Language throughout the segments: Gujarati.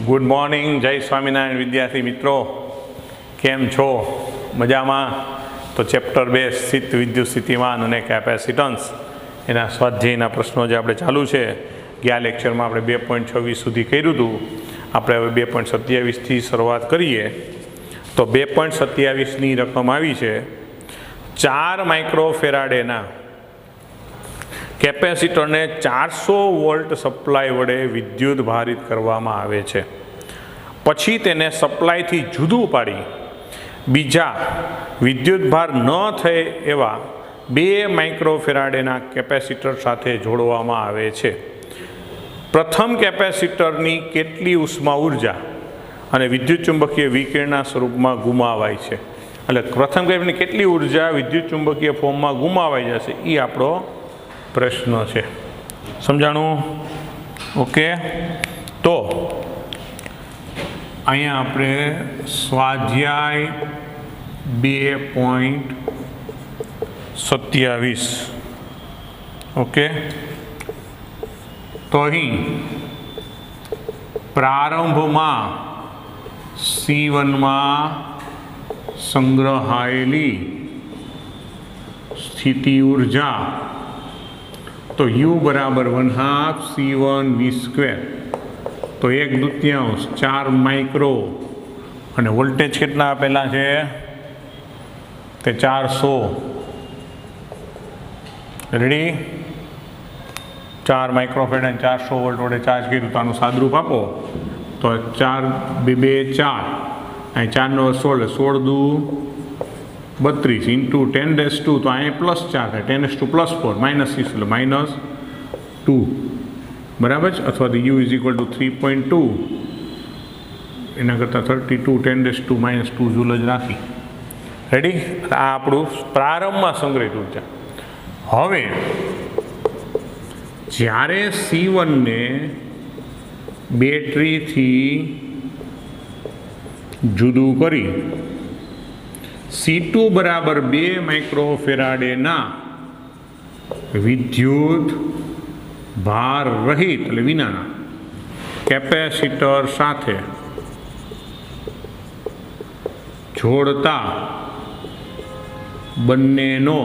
ગુડ મોર્નિંગ, જય સ્વામિનારાયણ વિદ્યાર્થી મિત્રો, કેમ છો? મજામાં? તો ચેપ્ટર 2 સ્થિત વિદ્યુત સ્થિતિમાન અને કેપેસિટન્સ એના સ્વાધ્યાયના પ્રશ્નો જે આપણે ચાલુ છે. ગયા લેક્ચરમાં આપણે 2.26 સુધી કર્યું હતું. આપણે હવે 2.27થી શરૂઆત કરીએ. તો 2.27ની રકમ આવી છે 4 માઇક્રોફેરાડેના કેપેસિટરને 400 વોલ્ટ સપ્લાય વડે વિદ્યુત ભારિત કરવામાં આવે છે. પછી તેને સપ્લાયથી જુદું પાડી બીજા વિદ્યુત ભાર ન થાય એવા 2 માઇક્રોફેરાડેના કેપેસિટર સાથે જોડવામાં આવે છે. પ્રથમ કેપેસિટરની કેટલી ઉષ્મા ઉર્જા અને વિદ્યુત ચુંબકીય વિકિરણના સ્વરૂપમાં ગુમાવાય છે? એટલે પ્રથમ કેપેસિટરની કેટલી ઉર્જા વિદ્યુત ચુંબકીય ફોર્મમાં ગુમાવાઈ જશે એ આપણો પ્રશ્ન છે. સમજાણું? ઓકે. તો અહીંયા આપણે સ્વાધ્યાય 2.27 ઓકે. તો અહીં પ્રારંભમાં C1માં સંગ્રહાયેલી સ્થિતિ ઉર્જા તો U બરાબર 1/2 C1 V². તો 1/2 4 માઇક્રો અને વોલ્ટેજ કેટલા આપેલા છે? તે 400. રેડી? 4 માઇક્રોફેરાડ અને 400 વોલ્ટ વડે ચાર્જ કર્યું તો આનું સાદરૂપ આપો તો 4 2 2 4 અહીં 4 નો 16 16 દુ 32 ઇન્ટુ 10⁻². તો અહીંયા +4 થાય 10⁻+4 -6 એટલે -2 બરાબર છે. અથવા તો U = 3.2 એના કરતાં 32 10⁻² જૂલ જ રાખી. રેડી? આ આપણું પ્રારંભમાં સંગ્રહિત ઉર્જા. હવે જ્યારે C1ને બેટરીથી જુદું કરી C2 બરાબર 2 માઇક્રોફેરાડેના વિદ્યુત ભાર રહિત એટલે વિનાના કેપેસિટર સાથે જોડતા બંનેનો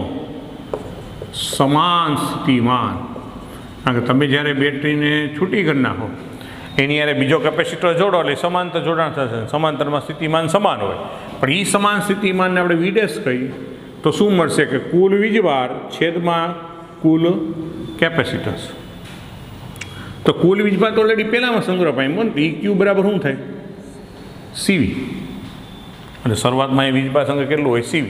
સમાન સ્થિતિમાન. કારણ કે તમે જ્યારે બેટરીને છૂટી કરી નાખો એની યારે બીજો કેપેસિટર જોડો એટલે સમાંતર જોડાણ થશે. સમાંતરમાં સ્થિતિમાન સમાન હોય પણ એ સમાન સ્થિતિમાનને આપણે વિડેશ કહી તો શું મળશે કે કુલ વીજભાર છેદમાં કુલ કેપેસિટન્સ. તો કુલ વીજભાર તો ઓલરેડી પહેલાંમાં સંગ્રહ પામ્યો ને. EQ બરાબર શું થાય? CV. અને શરૂઆતમાં એ વીજભાર સંગ્રહ કેટલું હોય? CV.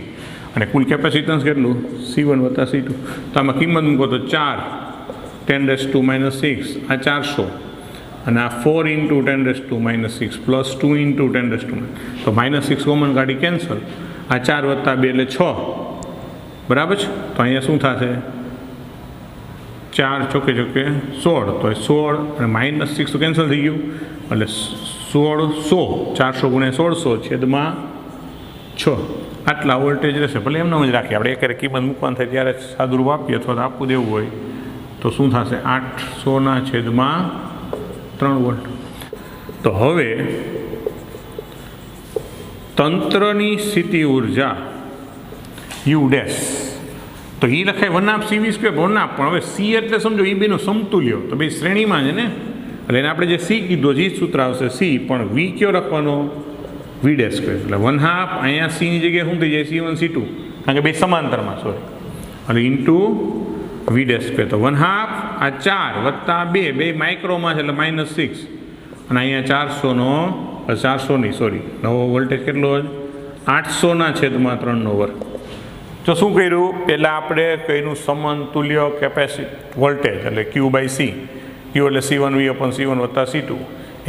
અને કુલ કેપેસિટન્સ કેટલું? C1 વત્તા C2. તો આમાં કિંમત મૂકો તો 4 10⁻⁻6 આ 400 અને આ 4 × 10⁻⁻6 પ્લસ 2 × 10⁻⁻. તો -6 કોમન કાઢી કેન્સલ. આ 4 વત્તા 2 એટલે 6 બરાબર છે. તો અહીંયા શું થશે? 4 ચોકે 16. તો 16 અને -6 તો કેન્સલ થઈ ગયું એટલે 1600 400 × 1600 છેદમાં 6 આટલા વોલ્ટેજ રહેશે. ભલે એમને જ રાખીએ આપણે. એક કિંમત મૂકવાની થાય ત્યારે સાદુરૂપ આપીએ અથવા તો આપવું દેવું હોય તો શું થશે? 800/3 વોલ્ટ. તો હવે તંત્રની સ્થિતિ ઉર્જા U ડેશ તો એ લખાય 1/2 CV². 1/2 પણ હવે C એટલે સમજો એ બેનો સમતુલ્ય. તો બે શ્રેણીમાં છે ને એટલે એને આપણે જે C કીધો જે સૂત્ર આવશે C, પણ V કયો રાખવાનો? V ડેશ એટલે 1/2 અહીંયા C ની જગ્યાએ શું થઈ જાય? C1 C2 કારણ કે બે સમાંતરમાં સોરી એટલે ઇન્ટુ V ડેશ². તો 1/2 આ 4 વત્તા 2 માઇક્રોમાં છે એટલે -6 અને અહીંયા 400 નહીં સોરી નવો વોલ્ટેજ કેટલો હોય? 800/3 તો શું કર્યું? પહેલાં આપણે કર્યું સમતુલ્ય કેપેસિટર વોલ્ટેજ એટલે Q/C. Q એટલે C1 V/C1 વત્તા C2.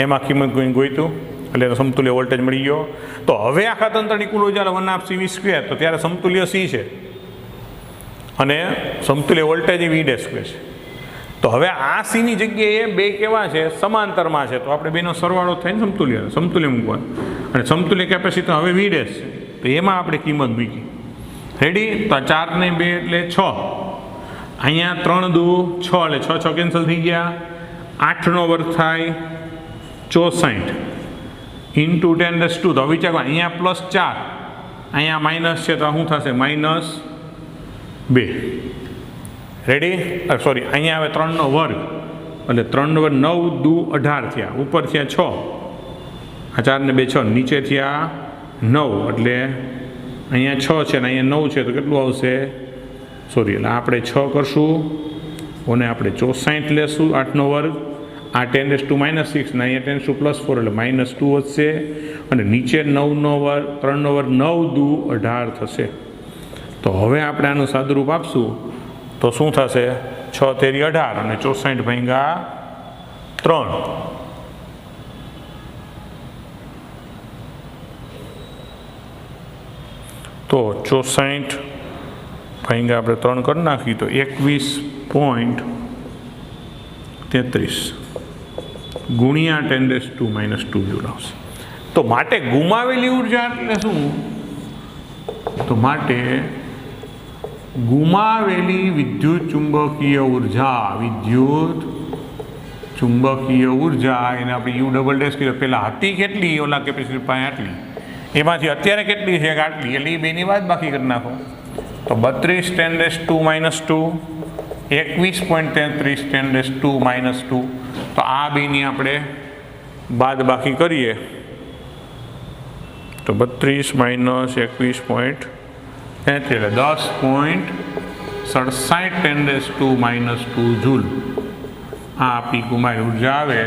એમાં કિંમત ગોઈતું એટલે એનો સમતુલ્ય વોલ્ટેજ મળી ગયો. તો હવે આખા તંત્રની કુલ ઉર્જા 1/2 CV². તો ત્યારે સમતુલ્ય C છે અને સમતુલ્ય વોલ્ટેજ V ડેશ² છે. તો હવે આ Cની જગ્યાએ બે કેવા છે? સમાંતરમાં છે. તો આપણે બેનો સરવાળો થઈને સમતુલ્ય મૂકવાનું અને સમતુલ્ય કેપેસિટર હવે V ડેશ છે. તો એમાં આપણે કિંમત મૂકી. રેડી? તો 4 ને 2 એટલે 6. અહીંયા 3 દુ 6 એટલે 6 કેન્સલ થઈ ગયા. 8 નો વર્ગ થાય 64 ઇન્ટુ 10⁻². તો વિચારો અહીંયા +4, અહીંયા માઇનસ છે તો શું થશે? -2. રેડી? સોરી, અહીંયા આવે 3નો વર્ગ, એટલે 3 નો વર્ગ 9 દુ 18 થયા, ઉપર થયા 6, આ 4 ને 2 6, નીચે થયા 9, એટલે અહીંયા 6 છે ને અહીંયા 9 છે તો કેટલું આવશે? સોરી, એટલે આપણે 6 કરશું અને આપણે 64 લેશું, 8નો વર્ગ, આ 10⁻⁻6 ને અહીંયા 10⁻+4 એટલે -2 વધશે, અને નીચે 9નો વર્ગ, 3નો વર્ગ 9 દુ 18 થશે. તો હવે આપણે આનું સાદુરૂપ આપશું તો શું થશે? 6 તેરી 18 અને 64 ભાગ્યા 3. તો 64 ભાગ્યા આપણે 3 કરી નાખી તો 21.33 ગુણ્યા 10⁻² જૂલ આવશે. તો માટે ગુમાવેલી ઉર્જા એટલે શું? તો માટે ગુમાવેલી વિદ્યુત ચુંબકીય ઉર્જા એને આપણે યુ ડબલ ડેશ કીધું. પહેલાં હતી કેટલી ઓલા કેપેસિટર પાસે આટલી, એમાંથી અત્યારે કેટલી છે આટલી, એટલે એ બેની વાત બાકી કરી નાખો. તો 32 10⁻², 21.33 10⁻². તો આ બેની આપણે બાદ બાકી કરીએ તો 32 - 21.33 એટલે 10.67 10⁻² જૂલ આ આપણી ગુમાવેલી ઉર્જા આવે.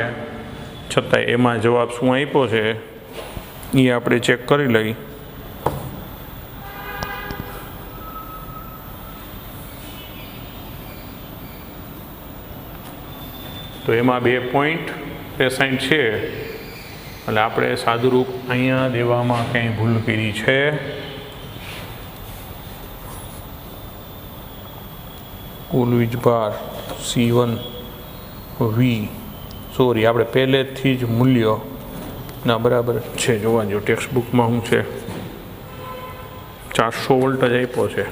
છતાંય એમાં જવાબ શું આપ્યો છે એ આપણે ચેક કરી લઈએ. તો એમાં 2.65 છે, એટલે આપણે સાદુરૂપ અહીંયા દેવામાં ક્યાંય ભૂલ કરી છે. કુલ વીજભાર C1V, સોરી આપણે પહેલેથી જ મૂલ્ય ના બરાબર છે. જોવા જો ટેક્સ્ટ બુકમાં શું છે, 400 વોલ્ટ જ આપ્યો છે.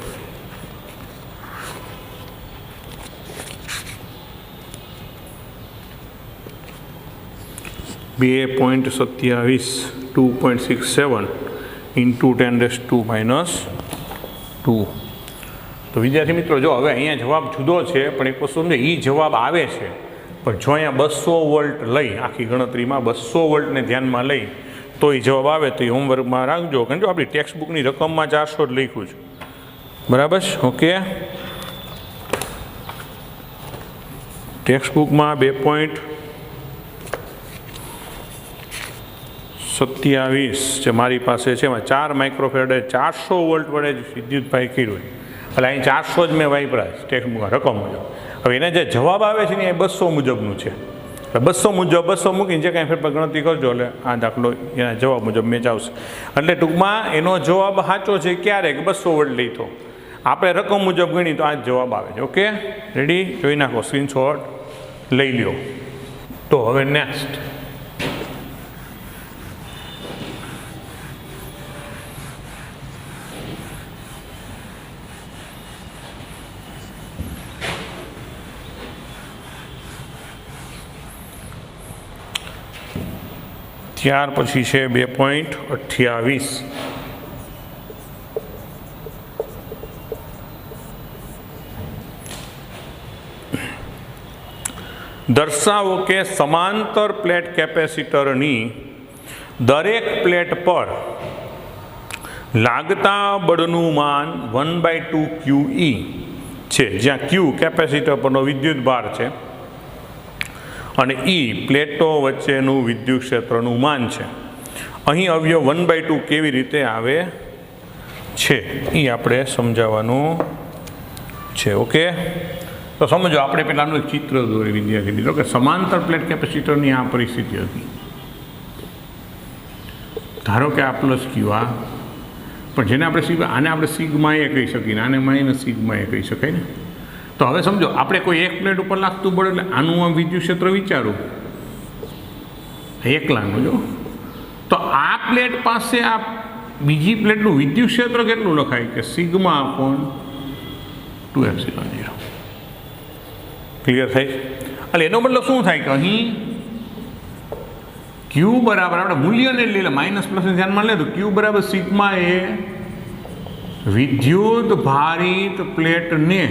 (2.27 2.67 ઇન્ટુ 10⁻²). તો વિદ્યાર્થી મિત્રો જો હવે અહીંયા જવાબ જુદો છે, પણ એક વસ્તુ સમજે, એ જવાબ આવે છે પણ જો અહીંયા 200 વોલ્ટ લઈ આખી ગણતરીમાં 200 વોલ્ટને ધ્યાનમાં લઈ તો એ જવાબ આવે. તો એ હોમવર્કમાં રાખજો, કારણ કે આપણી ટેક્સ્ટ બુકની રકમમાં 400 જ લખ્યું છે, બરાબર છે? ઓકે, ટેક્સ્ટ બુકમાં 2.27 જે મારી પાસે છે એમાં 4 માઇક્રોફેરાડે 400 વોલ્ટ વડે જ વિદ્યુતભાઈ કર્યું, એટલે અહીં 400 જ મેં વાપર્યા છે ટેક્સ્ટ બુકમાં રકમ મુજબ. હવે એને જે જવાબ આવે છે ને એ 200 મુજબનું છે, એટલે 200 મુજબ 200 મૂકીને જે કાંઈ ફેરફાર ગણતરી કરજો એટલે આ દાખલો એના જવાબ મુજબ મેચ આવશે. એટલે ટૂંકમાં એનો જવાબ સાચો છે ક્યારે કે 200 વોલ્ટ લઈ, તો આપણે રકમ મુજબ ગણી તો આ જ જવાબ આવે છે. Okay, ready? જોઈ નાખો, સ્ક્રીનશોટ લઈ લ્યો. તો હવે નેક્સ્ટ ત્યાર પછી છે 2.28. દર્શાવો કે સમાંતર પ્લેટ કેપેસિટરની દરેક પ્લેટ પર લાગતા બળનું માન 1/2 QE છે, જ્યાં Q કેપેસિટર પરનો વિદ્યુત ભાર છે અને E પ્લેટો વચ્ચેનું વિદ્યુત ક્ષેત્રનું માન છે. અહીં અવયવ 1/2 કેવી રીતે આવે છે એ આપણે સમજાવવાનું છે. ઓકે, તો સમજો આપણે પહેલાંનું એક ચિત્ર દોરી વિદ્યાર્થી મિત્રો કે સમાંતર પ્લેટ કેપેસિટરની આ પરિસ્થિતિ હતી. ધારો કે આ પ્લસ Q આ, પણ જેને આપણે આને આપણે સિગ્મા એ કહી શકીએ, આને માઇનસ સિગ્મા એ કહી શકાય ને. તો હવે સમજો આપણે કોઈ એક પ્લેટ ઉપર લાગતું બળ એટલે આનું આ વિદ્યુત ક્ષેત્ર વિચારું એકલાનું. જો તો આ પ્લેટ પાસે આ બીજી પ્લેટનું વિદ્યુત ક્ષેત્ર કેટલું લખાય કે σ/2ε0. ક્લિયર થાય? એટલે એનો મતલબ શું થાય કે અહીં ક્યુ બરાબર આપણે મૂલ્યને લઈ લે માઇનસ પ્લસને ધ્યાનમાં લે તો ક્યુ બરાબર સિગ્મા એ વિદ્યુત ભારિત પ્લેટને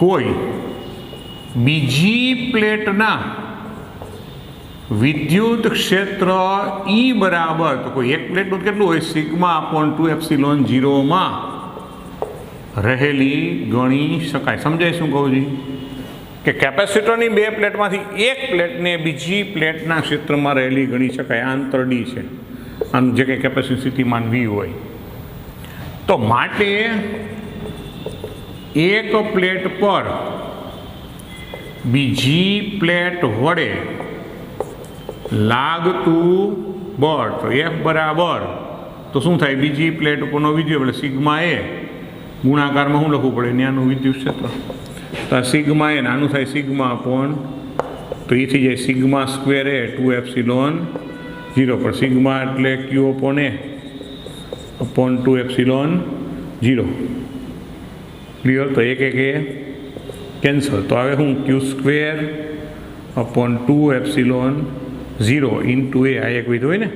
કોઈ બીજી પ્લેટના વિદ્યુત ક્ષેત્ર ઈ બરાબર તો કોઈ એક પ્લેટનું કેટલું હોય સિગ્મા અપોન 2ε0 માં રહેલી ગણી શકાય. સમજાય શું કહું છું કે કેપેસિટરની બે પ્લેટમાંથી એક પ્લેટને બીજી પ્લેટના ક્ષેત્રમાં રહેલી ગણી શકાય. આ અંતર ડી છે, આનું જે કંઈ કેપેસિટર સ્થિતિમાન વી હોય. તો માટે એક પ્લેટ પર બીજી પ્લેટ વડે લાગતું બળ તો એફ બરાબર તો શું થાય બીજી પ્લેટ ઉપરનો વિદ્યુત એટલે સિગ્મા એ ગુણાકારમાં શું લખવું પડે ત્યાંનું વિદ્યુત ક્ષેત્ર તો સિગ્મા એ નાનું થાય સિગ્મા અપોન તો એ થઈ જાય સિગ્મા સ્ક્વેર એ 2ε0 પર સિગ્મા એટલે ક્યુ અપોન એ અપોન 2ε0 ક્લિયર. તો એક એ કેન્સલ તો હવે હું ક્યુ સ્ક્વેર અપોન 2ε0 ઇન્ટુ એ આ એક વિધ હોય ને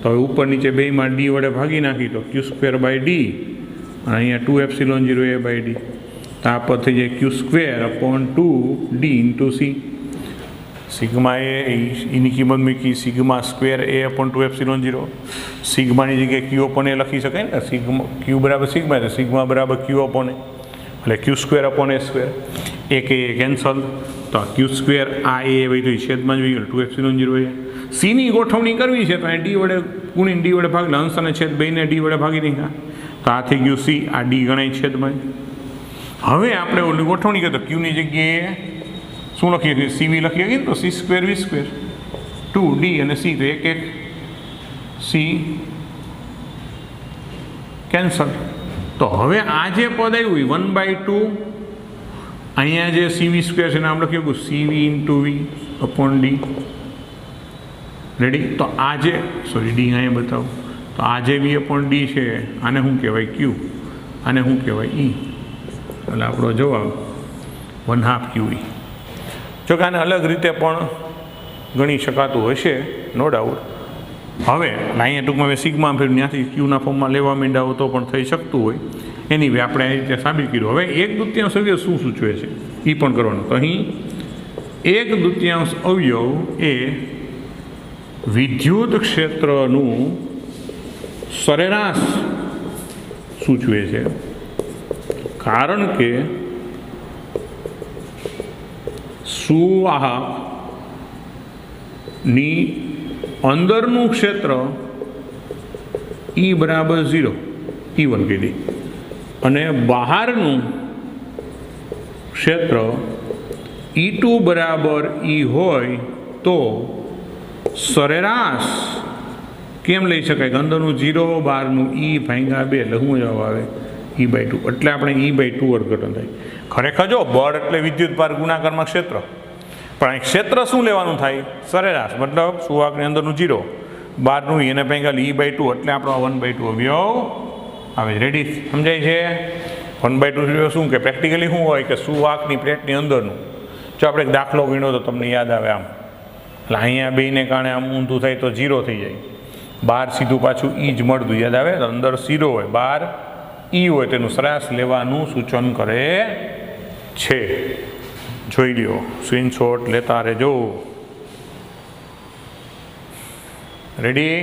તો હવે ઉપર નીચે બેમાં ડી વડે ભાગી નાખી તો ક્યુ સ્ક્વેર બાય ડી અને અહીંયા 2ε0 એ બાય ડી તો આ પર થઈ જાય Q square upon 2 D into C. Sigma એની કિંમત મૂકી સિગ્મા સ્ક્વેર એ અપોન 2ε0 સિગ્માની જગ્યાએ ક્યુ અપોન એ લખી શકાય ને સિગ્મા ક્યુ બરાબર સિગ્મા તો સિગ્મા બરાબર ક્યુ અપોન એ એટલે ક્યુ સ્ક્વેર અપોન એ સ્ક્વેર એક એ કેન્સલ તો ક્યુ સ્ક્વેર આ એ વધી છેદમાં જ ગયું 2ε0 એ સીની ગોઠવણી કરવી છે તો અહીં ડી વડે ગુણીને ડી વડે ભાગ અંશ અને છેદ બેને ડી વડે ભાગી નાખ્યા તો આ થઈ ગયું સી આ ડી ગણાય છેદમાં. હવે આપણે ઓલી ગોઠવણી કરીએ તો ક્યુની જગ્યાએ શું લખીએ છીએ સીવી લખીએ છીએ તો સી સ્ક્વેર વી સ્ક્વેર 2 ડી અને સી તો એક એક સી કેન્સલ. તો હવે આ જે પદ આવ્યું 1/2 અહીંયા જે સીવી સ્ક્વેર છે નામ લખ્યું CV into V upon D ready. તો આ જે સોરી ડી અહીંયા બતાવું તો આ જે વી અપોન ડી છે આને શું કહેવાય ક્યુ આને શું કહેવાય ઈ એટલે આપણો જવાબ 1/2 ક્યુ ઈ. જો કે આને અલગ રીતે પણ ગણી શકાતું હશે નો ડાઉટ. હવે અહીંયા ટૂંકમાં હવે સિગ્મા ફેર ત્યાંથી ક્યુના ફોર્મમાં લેવા માંડ્યા તો પણ થઈ શકતું હોય એની વે આપણે આ રીતે સાબિત કર્યું. હવે 1/2 અવયવ શું સૂચવે છે એ પણ કરવાનું. તો અહીં 1/2 અવયવ એ વિદ્યુત ક્ષેત્રનું સરેરાશ સૂચવે છે કારણ કે સુવાહકની અંદરનું ક્ષેત્ર ઈ બરાબર 0 E1 કીધી અને બહારનું ક્ષેત્ર E2 બરાબર ઈ હોય તો સરેરાશ કેમ લઈ શકાય અંદરનું 0 બહારનું ઈ ભાંગ્યા 2 એટલે શું જવાબ આવે E/2 એટલે આપણે E/2 અર્થઘટન થાય. ખરેખર જો બળ એટલે વિદ્યુત ભાર ગુણાકારમાં ક્ષેત્ર પણ અહીં ક્ષેત્ર શું લેવાનું થાય સરેરાશ મતલબ સુવાહકની અંદરનું 0 બહારનું એને ભાંગ્યા E/2 એટલે આપણો 1/2 અવયવ આવે. રેડી સમજાય છે? 1/2 શું કે પ્રેક્ટિકલી શું હોય કે સુવાહકની પ્લેટની અંદરનું જો આપણે એક દાખલો ગણ્યો તો તમને યાદ આવે આમ એટલે અહીંયા બેને કારણે આમ ઊંધું થાય તો 0 થઈ જાય બહાર સીધું પાછું ઈ જ મળતું યાદ આવે તો અંદર 0 હોય બહાર ઈ હોય તેનું સરેરાશ લેવાનું સૂચન કરે છે. જોઈ લ્યો સ્ક્રીનશોટ લેતા રહેજો. રેડી?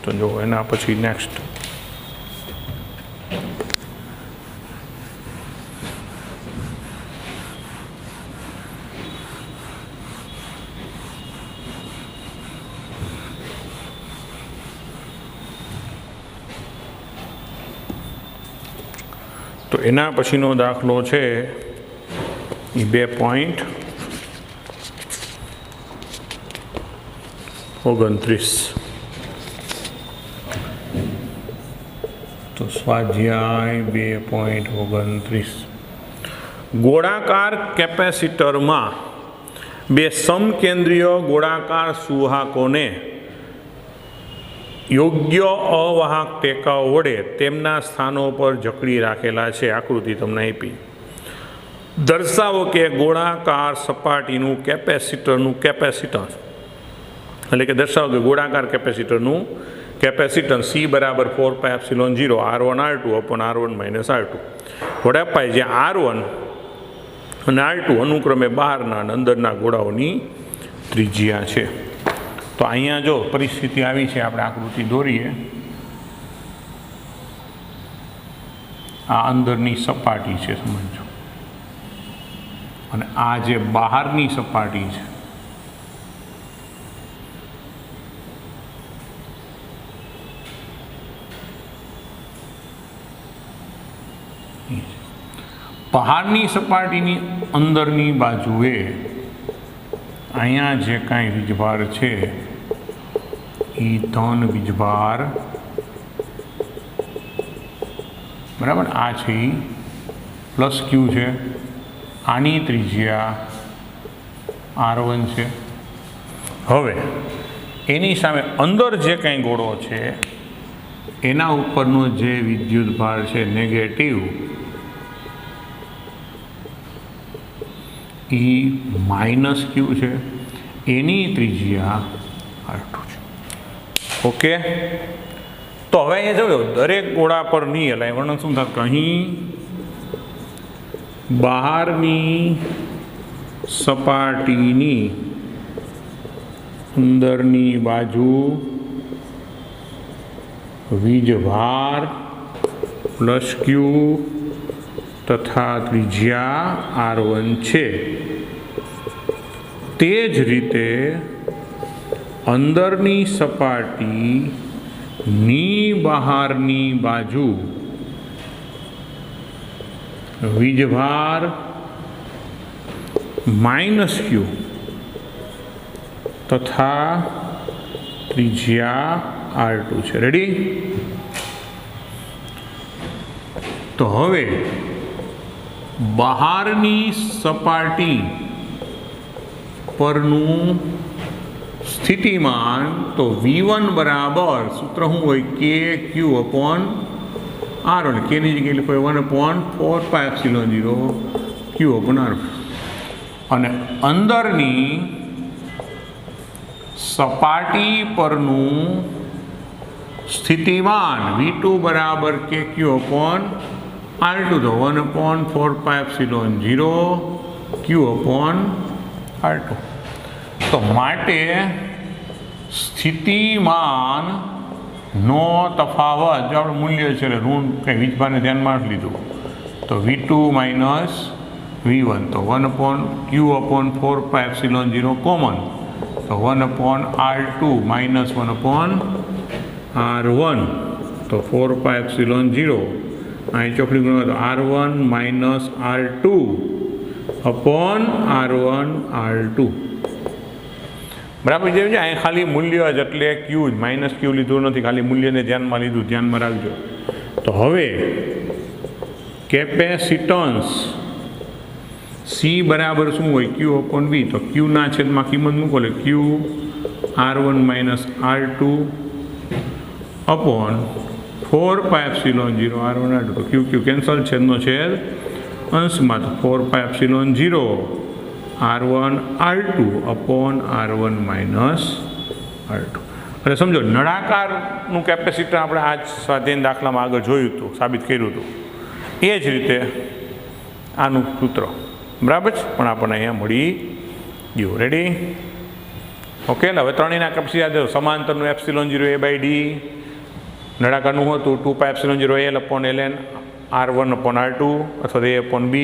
તો જો એના પછી નેક્સ્ટ તો એના પછીનો દાખલો છે એ 2.29 તો સ્વાધ્યાય 2.29 ગોળાકાર કેપેસિટરમાં બે સમકેન્દ્રીય ગોળાકાર સુવાહકોને યોગ્ય અવાહક ટેકાઓ વડે તેમના સ્થાનો પર જકડી રાખેલા છે. આકૃતિ તમને આપી. દર્શાવો કે ગોળાકાર સપાટીનું કેપેસિટરનું કેપેસિટન્સ, એટલે કે દર્શાવો કે ગોળાકાર કેપેસિટરનું કેપેસિટન્સ C બરાબર 4πε0 R1 R2 upon R1 - R2 વડે અપાય, જ્યાં R1 અને R2 અનુક્રમે બહારના અને અંદરના ગોળાઓની ત્રિજ્યા છે. તો અહીંયા જો પરિસ્થિતિ આવી છે, આપણે આકૃતિ દોરીએ. આ અંદરની સપાટી છે, સમજો, અને આ જે બહારની સપાટી છે. બહારની સપાટીની અંદરની બાજુએ અહીંયા જે કાંઈ વીજભાર છે એ ધન વીજભાર, બરાબર, આ છે એ પ્લસ ક્યુ છે. આની ત્રિજ્યા R1 છે. હવે એની સામે અંદર જે કાંઈ ગોળો છે એના ઉપરનો જે વિદ્યુત ભાર છે નેગેટિવ, એ માઇનસ ક્યુ છે. એની ત્રિજ્યા R2 છે. ઓકે, તો હવે અહીંયા જોયો દરેક ગોળા પર નહીં એટલે વર્ણન શું થાય કે અહીં બહારની સપાટીની અંદરની બાજુ વીજભાર પ્લસ ક્યુ તથા ત્રિજ્યા R1 છે. તે જ રીતે અંદરની સપાટીની બહારની બાજુ વીજભાર માઇનસ ક્યુ તથા ત્રિજ્યા R2 છે. રેડી? તો હવે બહારની સપાટી પરનું સ્થિતિમાન, તો V1 બરાબર સૂત્ર શું હોય? KQ upon R1. કેની જગ્યાએ લખો 1/4πε0 Q upon R1. અને અંદરની સપાટી પરનું સ્થિતિમાન V2 બરાબર KQ upon R2, તો 1/4πε0 Q upon R2. તો માટે સ્થિતિમાન નો તફાવત, જો આપણે મૂલ્ય છે ઋણ કંઈ વીજભારને ધ્યાનમાં લીધું, તો V2 માઇનસ V1, તો 1/Q upon 4πε0 કોમન, તો 1/R2 માઇનસ 1/R1, તો 4πε0 અહીં ચોકડી ગુણો, તો R1 minus R2 upon R1 R2. બરાબર છે? અહીં ખાલી મૂલ્ય જ, એટલે ક્યુ જ, માઇનસ ક્યુ લીધું નથી, ખાલી મૂલ્યને ધ્યાનમાં લીધું, ધ્યાનમાં રાખજો. તો હવે કેપેસિટન્સ C બરાબર શું હોય? Q upon V. તો ક્યુના છેદમાં કિંમત મૂકો, એટલે ક્યુ R1 minus R2 upon 4πε0 R1 R2. તો ક્યુ ક્યુ કેન્સલ, છેદનો છેદ અંશમાં, તો 4πε0 R1 R2 upon R1 minus R2. એટલે સમજો નળાકારનું કેપેસિટર આપણે આ જ સ્વાધ્યાય દાખલામાં આગળ જોયું હતું, સાબિત કર્યું હતું. એ જ રીતે આનું સૂત્ર, બરાબર છે, પણ આપણને અહીંયા મળી ગયું. રેડી? ઓકે, એટલે હવે ત્રણેયના કેપેસિટર સમાંતરનું ε0 A/d, નળાકારનું હતું 2πε0 L upon Ln R1 upon R2 અથવા A upon B,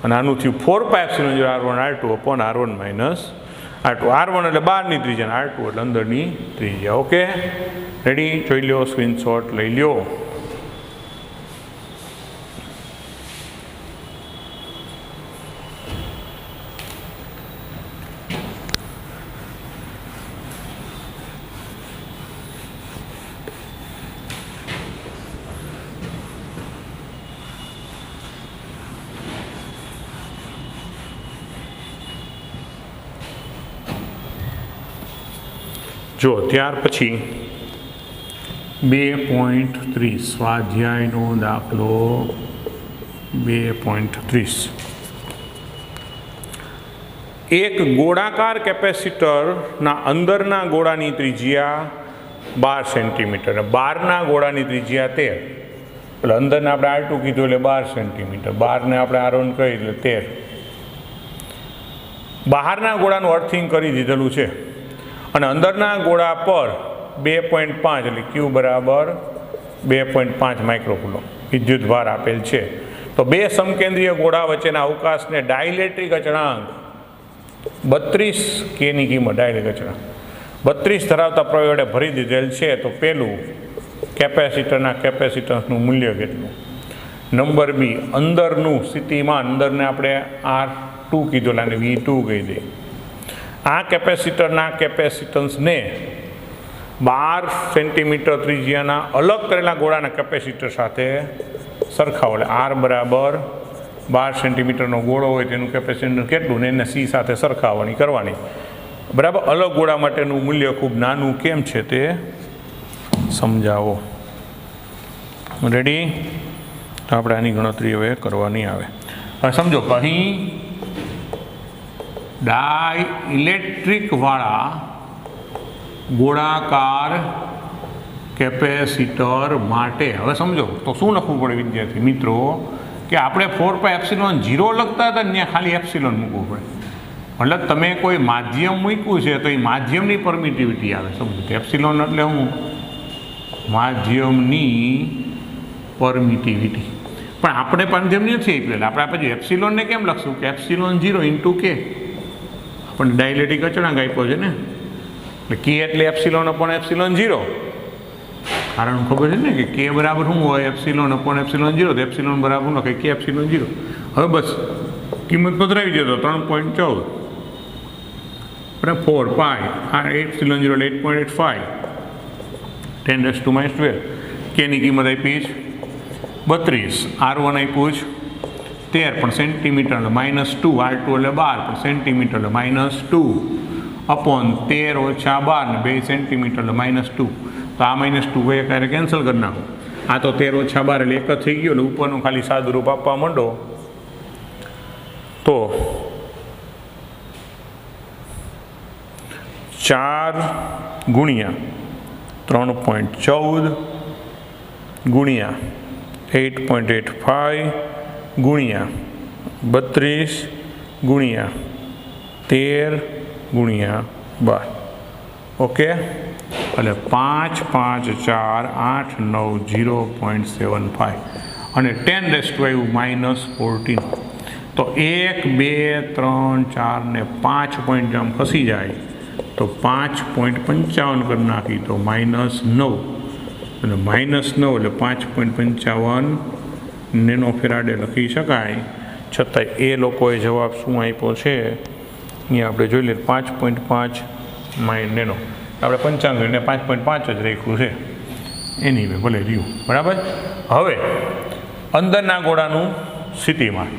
અને આનું થયું 4πε0 R1 R2 upon R1 minus R2. R1 એટલે બહારની ત્રિજ્યા, R2 એટલે અંદરની ત્રિજ્યા. Okay, ready? જોઈ લો, સ્ક્રીનશોટ લઈ લો. જો ત્યાર પછી 2.30 સ્વાધ્યાયનો દાખલો 2.30. એક ગોળાકાર કેપેસિટરના અંદરના ગોળાની ત્રિજ્યા 12 સેન્ટીમીટર અને બહારના ગોળાની ત્રિજ્યા 13. એટલે અંદરના આપણે R2 કીધું એટલે 12 સેન્ટીમીટર, બહારને આપણે R1 કહી એટલે 13. બહારના ગોળાનું અર્થિંગ કરી દીધેલું છે અને અંદરના ગોળા પર 2.5 એટલે Q બરાબર 2.5 માઇક્રોકુલમ વિદ્યુત ભાર આપેલ છે. તો બે સમકેન્દ્રીય ગોળા વચ્ચેના અવકાશને ડાયલેક્ટ્રિક અચળાંક 32 Kની કિંમત, ડાયલેક્ટ્રિક અચળાંક 32 ધરાવતા પ્રયોડે ભરી દીધેલ છે. તો પહેલું કેપેસિટરના કેપેસિટન્સનું મૂલ્ય કેટલું. નંબર બી, અંદરનું સ્થિતિમાન, અંદરને આપણે R2 કીધું અને V2 કહી દઈએ. આ કેપેસિટરના કેપેસિટન્સને 12 સેન્ટીમીટર ત્રિજ્યાના અલગ કરેલા ગોળાના કેપેસિટર સાથે સરખાવો. એટલે R બરાબર 12 સેન્ટીમીટરનો ગોળો હોય તેનું કેપેસિટર કેટલું ને એને C સાથે સરખાવવાની કરવાની. બરાબર. અલગ ગોળા માટેનું મૂલ્ય ખૂબ નાનું કેમ છે તે સમજાવો. રેડી? તો આપણે આની ગણતરી હવે કરવાની આવે. હવે સમજો કે અહીં ડાઇલેક્ટ્રિક વાળા ગોળાકાર કેપેસિટર માટે હવે સમજો તો શું લખવું પડે વિદ્યાર્થી મિત્રો કે આપણે 4πε0 લખતા હતા ને ત્યાં ખાલી એપ્સિલોન મૂકવું પડે. મતલબ તમે કોઈ માધ્યમ મૂક્યું છે તો એ માધ્યમની પરમિટિવિટી આવે. સમજો એપ્સિલોન એટલે હું માધ્યમની પરમિટિવિટી, પણ આપણે માધ્યમની નથી આપેલ. આપણે પછી એપ્સિલોનને કેમ લખશું કે એપ્સિલોન 0 ઇન્ટુ કે આપણને ડાયલેક્ટ્રિક અચળાંક આપ્યો છે ને, એટલે કે એટલે એપ્સિલોન અપોન એપ્સિલોન 0. કારણ ખબર છે ને કે કે બરાબર શું હોય, એપ્સિલોન અપોન એપ્સિલોન 0. તો એપ્સિલોન બરાબર ન કે એપ્સિલોન 0. હવે બસ કિંમત પધરાવી દો તો 3.14 બરાબર 4 પાઈ આ એપ્સિલોન 0 એટલે 8.85 10⁻12. કેની કિંમત આપી છે 32, R1 આપ્યું છે 13 પણ સેન્ટીમીટર એટલે -2, R2 એટલે 12 પણ સેન્ટીમીટર એટલે -2 અપોન 13 ઓછા 12 ને 2 સેન્ટીમીટર એટલે -2. તો આ -2 હોય ક્યારે કેન્સલ કરી નાખો. આ તો 13 ઓછા 12 એટલે 1 થઈ ગયો. એટલે ઉપરનું ખાલી સાદું રૂપ આપવા માંડો તો 4 ગુણ્યા 3.14 ગુણ્યા 8.85 ગુણ્યા 32 ગુણ્યા 13 ગુણ્યા 12. ઓકે, એટલે 5, 5, 4, 8, 9, 0.75 અને 10⁻14. તો 1, 2, 3, 4 ને 5 પોઈન્ટ આમ ખસી જાય તો 5.55 કરી નાખી તો -9 અને -9 એટલે 5.55 નેનો ફેરાડે લખી શકાય. છતાંય એ લોકોએ જવાબ શું આપ્યો છે અહીંયા આપણે જોઈ લઈએ. 5.5 નેનો આપણે 95 ને 5.5 જ રાખ્યું છે. એની ભલે રહ્યું બરાબર. હવે અંદરના ગોળાનું સ્થિતિમાન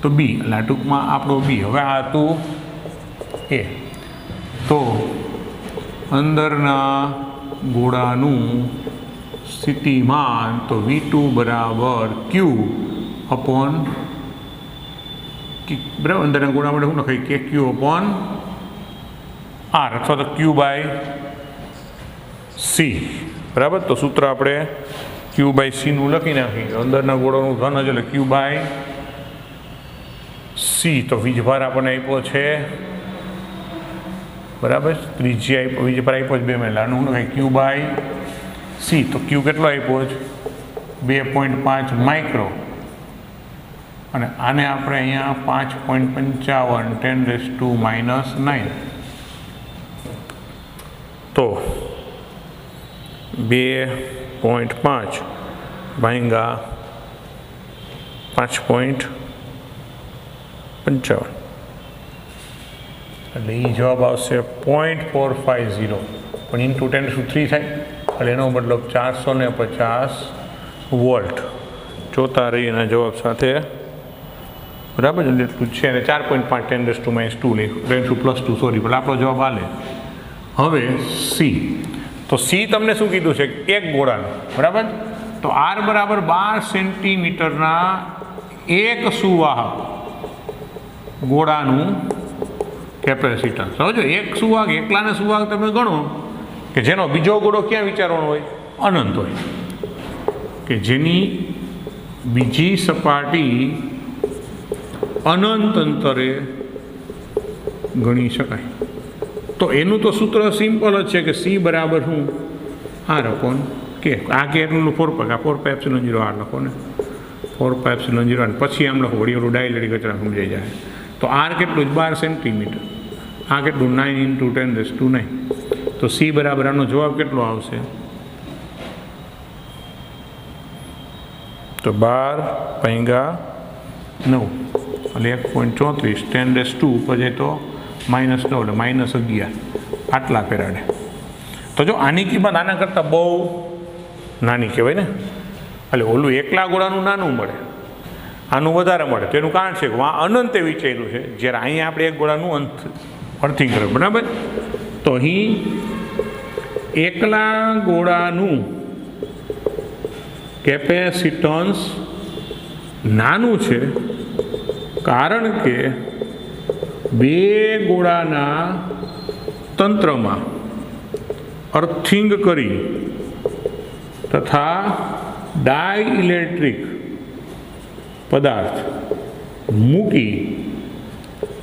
તો બી, એટલે ટૂંકમાં આપણો બી. હવે આ હતું એ. તો અંદરના ગોળાનું સ્થિતિમાન તો V2 બરાબર Q અપોન બરાબર. અંદરના ગોળા માટે શું લખાય કે Q અપોન R અથવા તો Q બાય C બરાબર. તો સૂત્ર આપણે Q બાય C નું લખી નાખીએ. અંદરના ગોળાનું ધન જ એટલે Q બાય C. તો વીજભાર આપણને આપ્યો છે બરાબર. ત્રિજ્યા વીજભાર આપ્યો છે 2 મિનિટ. આનું શું લખાય Q બાય C. તો Q કેટલો આપ્યો છે 2.5 માઇક્રો અને આને આપણે અહીંયા 5.55 10⁻⁹ તો 2.5 ભાંગા 5.55 એટલે એ જવાબ આવશે 0.450 પણ ઇન્ટુ 10⁻³ થાય એટલે એનો મતલબ 450 વોલ્ટ. જોતા રહી એના જવાબ સાથે બરાબર. એટલું છે અને 4.5 10⁻²10⁻+2 સોરી પણ આપણો જવાબ આલે. હવે સી, તો સી તમને શું કીધું છે એક ગોળાનું બરાબર. તો R બરાબર 12 સેન્ટીમીટરના એક સુવાહક ગોળાનું કેપેસિટન્સ. હવે જો એક સુવાહક એકલાને સુવાહક તમે ગણો કે જેનો બીજો ગોળો ક્યાં વિચારવાનો હોય? અનંત હોય, કે જેની બીજી સપાટી અનંત અંતરે ગણી શકાય. તો એનું તો સૂત્ર સિમ્પલ જ છે કે સી બરાબર શું? R upon k. આ કે એટલું 4π0 આર લખો ને, 4π0 અને પછી આમ લખો વળી ઓલું ડાયલેટિક અચળાંક સમજાઈ જાય. તો આર કેટલું? 12 સેન્ટીમીટર. આ કેટલું? 9 × 10⁹. તો સી બરાબર આનો જવાબ કેટલો આવશે? તો 12×9 એટલે 1.34 10⁻² પછી તો -9 એટલે -11 આટલા ફેરાડે. તો જો આની કિંમત આના કરતાં બહુ નાની કહેવાય ને, એટલે ઓલું એકલા ગોળાનું નાનું મળે, આનું વધારે મળે. તો એનું કારણ છે કે આ અનંતે વિચાર્યું છે, જ્યારે અહીંયા આપણે એક ગોળાનું અર્થિંગ કર્યું. બરાબર. તો અહીં એકલા ગોળાનું કેપેસિટન્સ નાનું છે, કારણ કે બે ગોળાના તંત્રમાં અર્થિંગ કરી તથા ડાઇલેક્ટ્રિક પદાર્થ મૂકી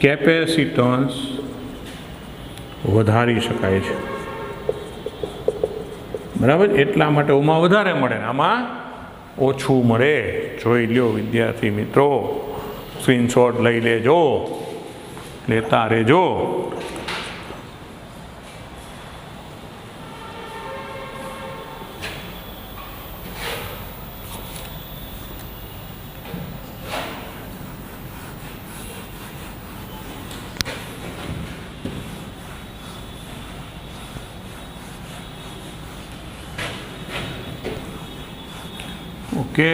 કેપેસિટન્સ વધારી શકાય છે. બરાબર. એટલા માટે ઓમાં વધારે મળે ને આમાં ઓછું મળે. જોઈ લ્યો વિદ્યાર્થી મિત્રો, સ્ક્રીનશોટ લઈ લેજો, લેતા રહેજો. ઓકે,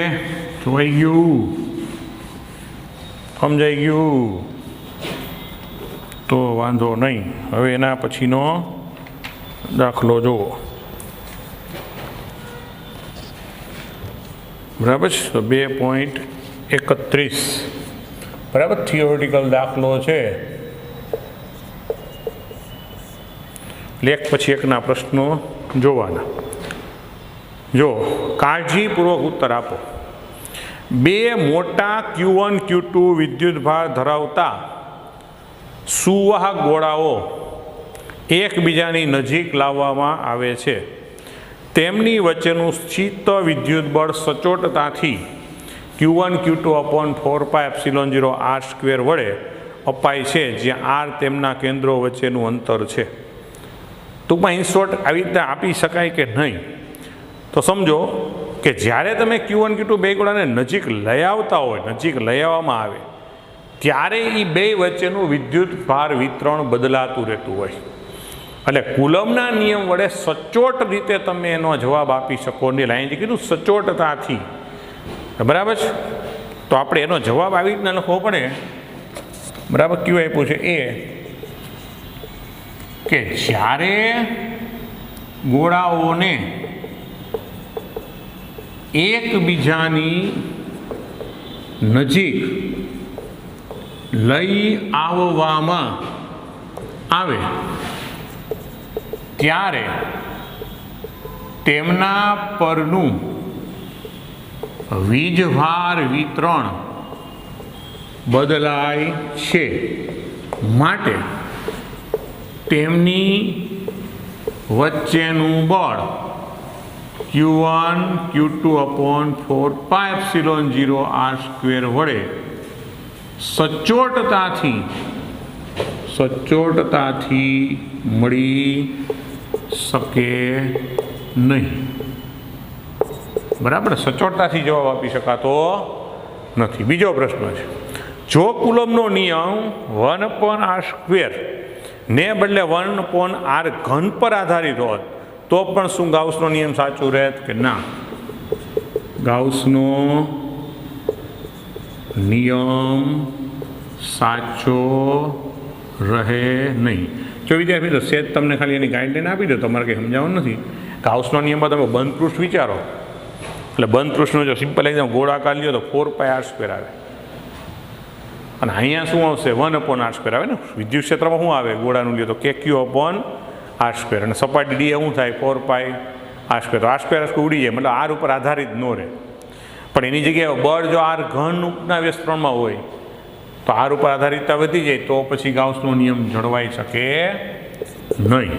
જોઈ ગયું? સમજાઈ ગયું? તો વાંધો નહીં. હવે એના પછીનો દાખલો જુઓ. બરાબર છે. તો 2.31 બરાબર થિયોરિટિકલ દાખલો છે. એક પછી એકના પ્રશ્નો જોવાના. જો કાળજીપૂર્વક ઉત્તર આપો. બે મોટા Q1 Q2 વિદ્યુતભાર ધરાવતા સુવાહક ગોળાઓ એકબીજાની નજીક લાવવામાં આવે છે. તેમની વચ્ચેનું સ્થિત વિદ્યુતબળ સચોટતાથી Q1 Q2 અપોન 4π0 r² વડે અપાય છે, જ્યાં r તેમના કેન્દ્રો વચ્ચેનું અંતર છે. ટૂંકમાં ઇન શોર્ટ આવી રીતે આપી શકાય કે નહીં? તો સમજો કે જ્યારે તમે Q1 Q2 બે ગોળાને નજીક લઈ આવતા હોય, નજીક લઈ આવવામાં આવે, ત્યારે એ બે વચ્ચેનું વિદ્યુત ભાર વિતરણ બદલાતું રહેતું હોય. એટલે કુલમના નિયમ વડે સચોટ રીતે તમે એનો જવાબ આપી શકો. ને લાઈન કીધું સચોટતાથી. બરાબર છે. તો આપણે એનો જવાબ આવી રીતના લખવો પડે. બરાબર. કયું આપ્યું છે? એ કે જ્યારે ગોળાઓને એકબીજાની નજીક લઈ આવવામાં આવે ત્યારે તેમના પરનું વીજભાર વિતરણ બદલાય છે. માટે તેમની વચ્ચેનું બળ Q1 Q2 અપોન 4π0 r² વડે સચોટતાથી મળી શકે નહીં. બરાબર. સચોટતાથી જવાબ આપી શકાતો નથી. બીજો પ્રશ્ન છે, જો કુલમનો નિયમ 1/r² ને બદલે 1/r³ પર આધારિત હોત તો પણ શું ગાઉસનો નિયમ સાચું રહેત કે ના? ગાઉસનો નિયમ સાચો રહે નહીં. જો વિદ્યાર્થી તો સેજ તમને ખાલી એની ગાઈડલાઈન આપી દો, તમારે કંઈ સમજાવવાનું નથી. ગાઉસનો નિયમમાં તમે બંધ પૃષ્ઠ વિચારો, એટલે બંધ પૃષ્ઠનો જો સિમ્પલ એક્ઝામ ગોળાકાર લ્યો તો 4πr² આવે. અને અહીંયા શું આવશે 1/r² આવે ને. વિદ્યુત ક્ષેત્રમાં શું આવે ગોળાનું લ્યો તો kq/r², અને સપાટી ડી શું થાય 4πr². તો r² ઉડી જાય, મતલબ r ઉપર આધારિત ન રહે. પણ એની જગ્યાએ બળ જો r ઘનના વિસ્તરણમાં હોય તો r ઉપર આધારિતતા વધી જાય, તો પછી ગાઉસનો નિયમ જળવાઈ શકે નહીં.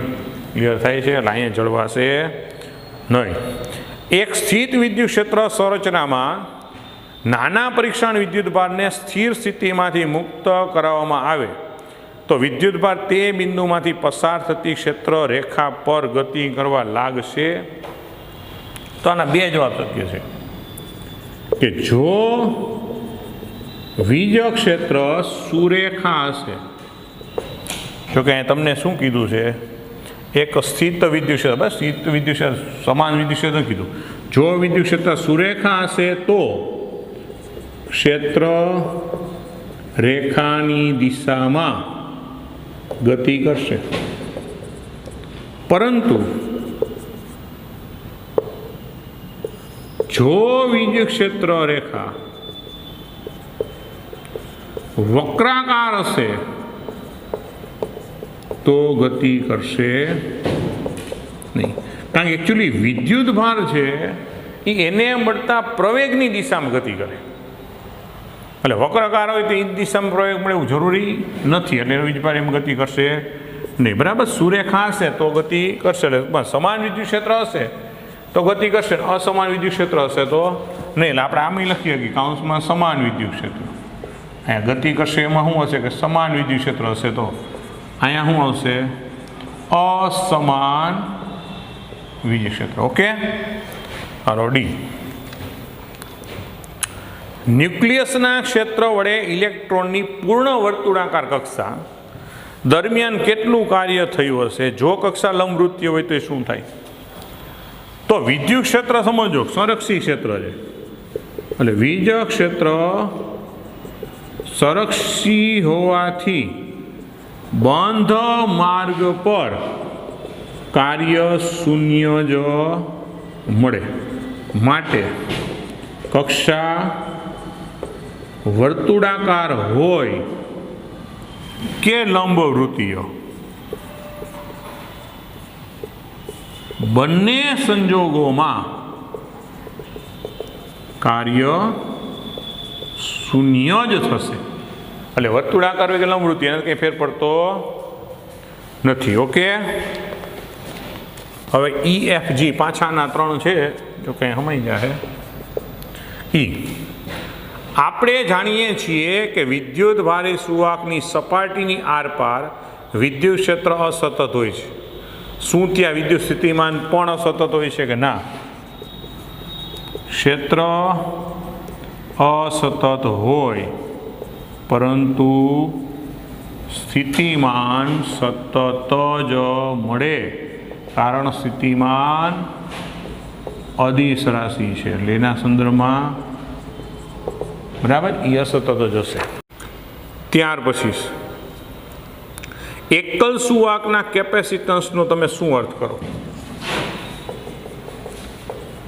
ક્લિયર થાય છે? એટલે અહીંયા જળવાશે નહીં. એક સ્થિત વિદ્યુત ક્ષેત્ર સંરચનામાં નાના પરીક્ષણ વિદ્યુતભારને સ્થિર સ્થિતિમાંથી મુક્ત કરાવવામાં આવે તો વિદ્યુતભાર તે બિંદુમાંથી પસાર થતી ક્ષેત્ર રેખા પર ગતિ કરવા લાગશે. તો આના બે જવાબ શક્ય છે કે જો વીજ ક્ષેત્ર સુરેખા હશે, જો કે તમને શું કીધું છે, એક સ્થિત વિદ્યુત ક્ષેત્ર, બસ સ્થિત વિદ્યુત ક્ષેત્ર, સમાન વિદ્યુત ક્ષેત્ર કીધું. જો વિદ્યુત ક્ષેત્ર સુરેખા હશે તો ક્ષેત્ર રેખાની દિશામાં ગતિ કરશે, પરંતુ જો વિદ્યુત ક્ષેત્ર રેખા વક્રાકાર હશે તો ગતિ કરશે નહીં. કારણ કે એકચ્યુઅલી વિદ્યુત ભાર છે એ એને મળતા પ્રવેગની દિશામાં ગતિ કરે. એટલે વક્રાકાર હોય તો એ દિશામાં પ્રવેગ મળે એવું જરૂરી નથી, એટલે વિદ્યુતભાર એમ ગતિ કરશે નહીં. બરાબર? સુરેખા હશે તો ગતિ કરશે, એટલે સમાન વિદ્યુત ક્ષેત્ર હશે તો ગતિ કરશે, અસમાન વિદ્યુત ક્ષેત્ર હશે તો નહીં. એટલે આપણે આમ લખીએ કે કૌંસમાં સમાન વિદ્યુત ક્ષેત્ર, અહીંયા ગતિ કરશે એમાં શું હશે કે સમાન વિદ્યુત ક્ષેત્ર હશે, તો અહીંયા શું આવશે અસમાન વિદ્યુત ક્ષેત્ર. ઓકે, હાલો ડી. ન્યુક્લિયસના ક્ષેત્ર વડે ઇલેક્ટ્રોનની પૂર્ણ વર્તુળાકાર કક્ષા દરમિયાન કેટલું કાર્ય થયું હશે? જો કક્ષા લંબવૃત્તીય હોય તો એ શું થાય? તો વિદ્યુત ક્ષેત્ર સમજો સંરક્ષી ક્ષેત્ર છે, એટલે વીજ ક્ષેત્ર સંરક્ષી હોવાથી બંધ માર્ગ પર કાર્ય શૂન્ય જ મળે. માટે કક્ષા વર્તુળાકાર હોય કે લંબવૃત્તીય, બંને સંજોગોમાં કાર્ય શૂન્ય જ થશે. એટલે વર્તુળાકાર હોય કે લંબવૃત્તીય એને કંઈ ફેર પડતો નથી. ઓકે, હવે EFG પાછાના 3 છે, જો કંઈ સમય જાય. આપણે જાણીએ છીએ કે વિદ્યુત ભારે સુવાહકની સપાટીની આરપાર વિદ્યુત ક્ષેત્ર અસતત હોય છે. શું ત્યાં વિદ્યુત સ્થિતિમાન પણ અસતત હોય છે કે ના? ક્ષેત્ર અસતત હોય પરંતુ સ્થિતિમાન સતત જ મળે, કારણ સ્થિતિમાન અદિશ રાશિ છે, એટલે એના સંદર્ભમાં બરાબર એ અસતત જ હશે. ત્યાર પછી એકલ સુવાહકના કેપેસિટન્સનો તમે શું અર્થ કરો?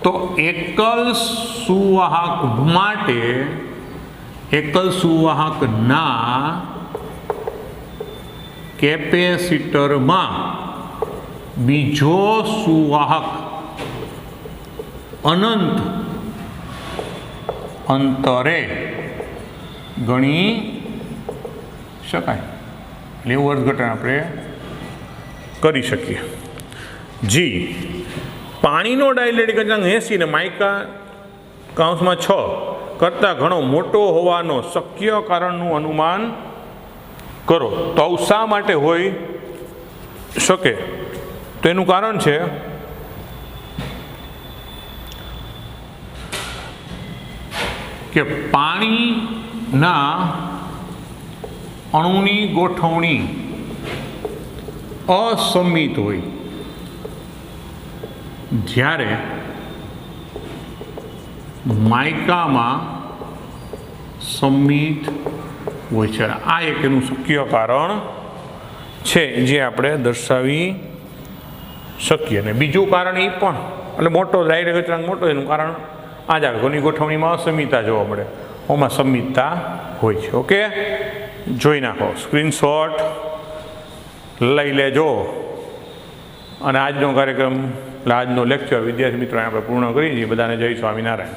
તો એકલ સુવાહક માટે એકલ સુવાહકના કેપેસિટરમાં બીજો સુવાહક અનંત અંતરે ગણી શકાય. એટલે એવું અર્થઘટન આપણે કરી શકીએ. જી, પાણીનો ડાયલેક્ટ્રિક અચળાંક 80 ને માઇકા કૌંસમાં 6 કરતાં ઘણો મોટો હોવાનો શક્ય કારણનું અનુમાન કરો. તો આવું શા માટે હોઈ શકે? તો એનું કારણ છે કે પાણીના અણુની ગોઠવણી અસમિત હોય, જ્યારે માઇકામાં સમિત હોય છે. આ એક એનું શક્ય કારણ છે જે આપણે દર્શાવી શકીએ. અને બીજું કારણ એ પણ, એટલે મોટો ડાયરેક્ટ અચળાંક મોટો, એનું કારણ આ જ આવે, ઘણી ગોઠવણીમાં અસમિતા જોવા મળે. ઓમાં સંમિતતા હોય છે. ઓકે, જોઈ નાખો, સ્ક્રીનશોટ લઈ લેજો. અને આજનો કાર્યક્રમ, આજનો લેક્ચર વિદ્યાર્થી મિત્રોને આપણે પૂર્ણ કરીએ છીએ. બધાને જય સ્વામિનારાયણ.